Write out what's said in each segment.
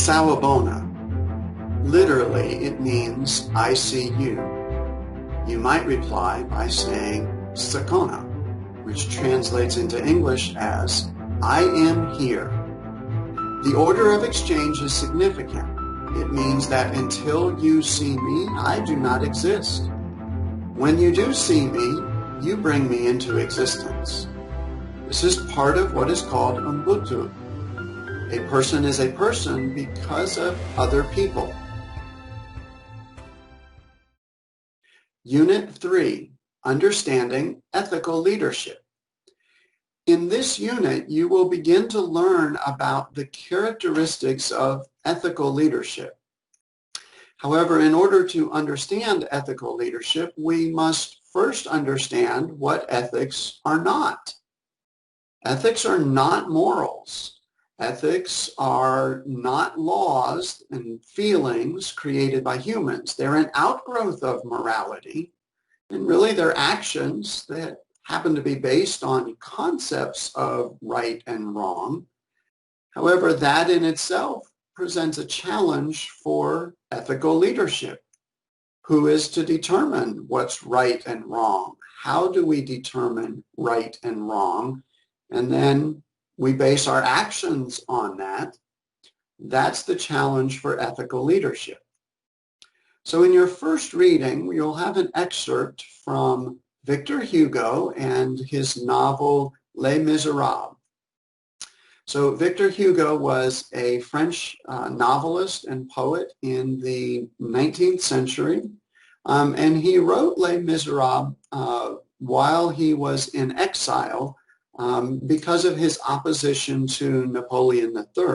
Sawubona. Literally, it means I see you. You might reply by saying Sakona, which translates into English as I am here. The order of exchange is significant. It means that until you see me, I do not exist. When you do see me, you bring me into existence. This is part of what is called Ubuntu. A person is a person because of other people. Unit 3, Understanding Ethical Leadership. In this unit, you will begin to learn about the characteristics of ethical leadership. However, in order to understand ethical leadership, we must first understand what ethics are not. Ethics are not morals. Ethics are not laws and feelings created by humans. They're an outgrowth of morality, and really they're actions that happen to be based on concepts of right and wrong. However, that in itself presents a challenge for ethical leadership. Who is to determine what's right and wrong? How do we determine right and wrong? And then we base our actions on that. That's the challenge for ethical leadership. So in your first reading, you'll have an excerpt from Victor Hugo and his novel Les Miserables. So Victor Hugo was a French novelist and poet in the 19th century, and he wrote Les Miserables while he was in exile because of his opposition to Napoleon III.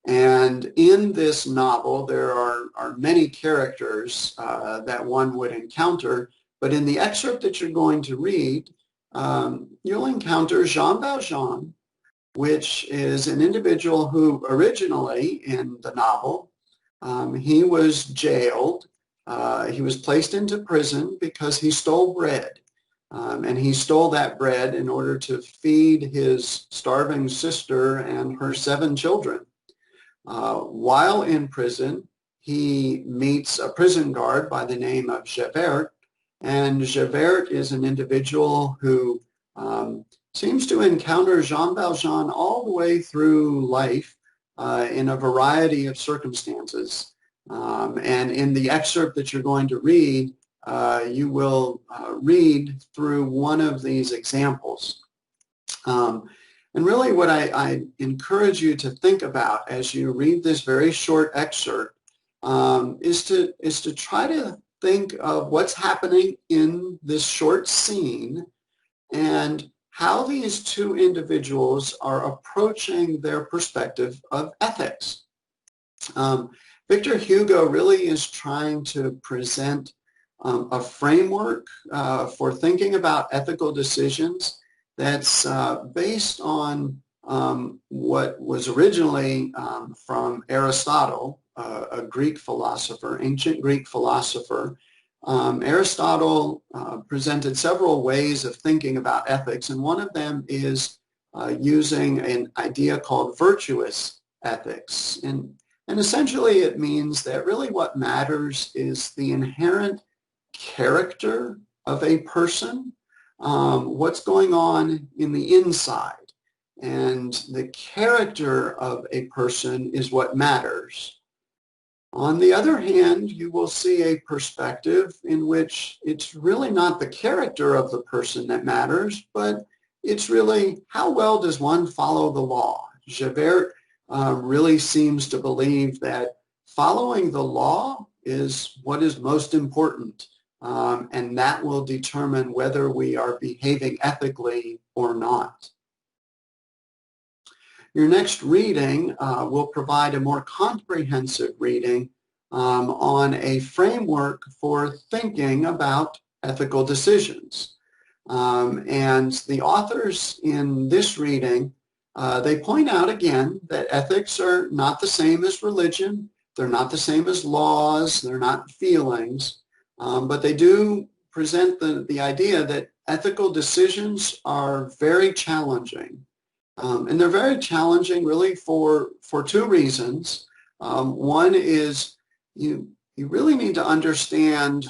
And in this novel, there are many characters that one would encounter, but in the excerpt that you're going to read, you'll encounter Jean Valjean, which is an individual who originally in the novel, he was jailed. He was placed into prison because he stole bread. And he stole that bread in order to feed his starving sister and her 7 children. While in prison, he meets a prison guard by the name of Javert, and Javert is an individual who seems to encounter Jean Valjean all the way through life in a variety of circumstances. And in the excerpt that you're going to read, you will read through one of these examples. And really what I encourage you to think about as you read this very short excerpt is to try to think of what's happening in this short scene and how these two individuals are approaching their perspective of ethics. Victor Hugo really is trying to present a framework for thinking about ethical decisions that's based on what was originally from Aristotle, a Greek philosopher, ancient Greek philosopher. Aristotle presented several ways of thinking about ethics, and one of them is using an idea called virtuous ethics. And essentially it means that really what matters is the inherent character of a person, what's going on in the inside. And the character of a person is what matters. On the other hand, you will see a perspective in which it's really not the character of the person that matters, but it's really how well does one follow the law. Javert really seems to believe that following the law is what is most important. And that will determine whether we are behaving ethically or not. Your next reading will provide a more comprehensive reading on a framework for thinking about ethical decisions. And the authors in this reading, they point out again that ethics are not the same as religion. They're not the same as laws. They're not feelings. But they do present the idea that ethical decisions are very challenging. And they're very challenging really for 2 reasons. One is you really need to understand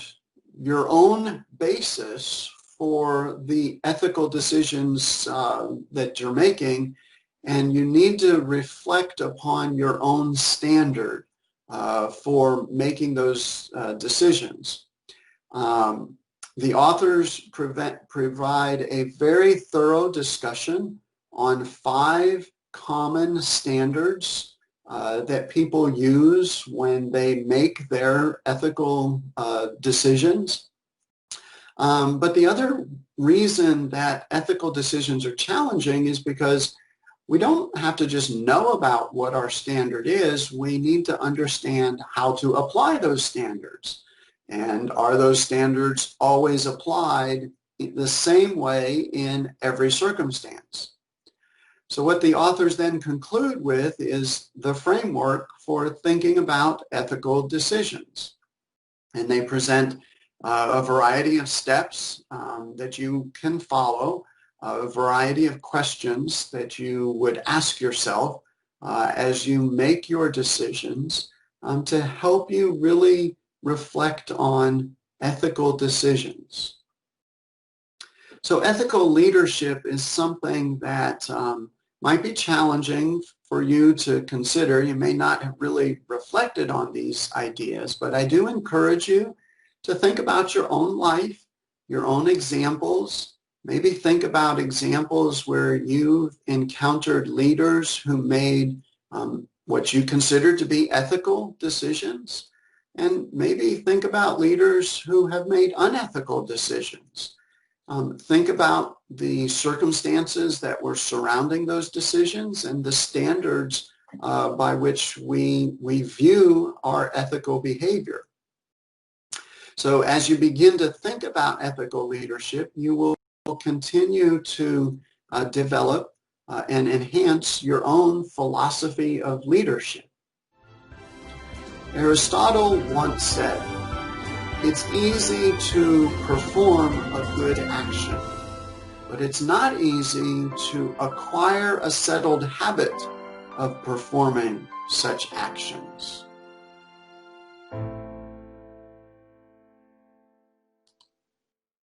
your own basis for the ethical decisions that you're making, and you need to reflect upon your own standard for making those decisions. The authors provide a very thorough discussion on 5 common standards that people use when they make their ethical decisions. But the other reason that ethical decisions are challenging is because we don't have to just know about what our standard is. We need to understand how to apply those standards. And are those standards always applied the same way in every circumstance? So what the authors then conclude with is the framework for thinking about ethical decisions. And they present a variety of steps that you can follow, a variety of questions that you would ask yourself as you make your decisions to help you really reflect on ethical decisions. So ethical leadership is something that might be challenging for you to consider. You may not have really reflected on these ideas, but I do encourage you to think about your own life, your own examples. Maybe think about examples where you've encountered leaders who made what you consider to be ethical decisions. And maybe think about leaders who have made unethical decisions. Think about the circumstances that were surrounding those decisions and the standards by which we view our ethical behavior. So as you begin to think about ethical leadership, you will continue to develop and enhance your own philosophy of leadership. Aristotle once said, "It's easy to perform a good action, but it's not easy to acquire a settled habit of performing such actions."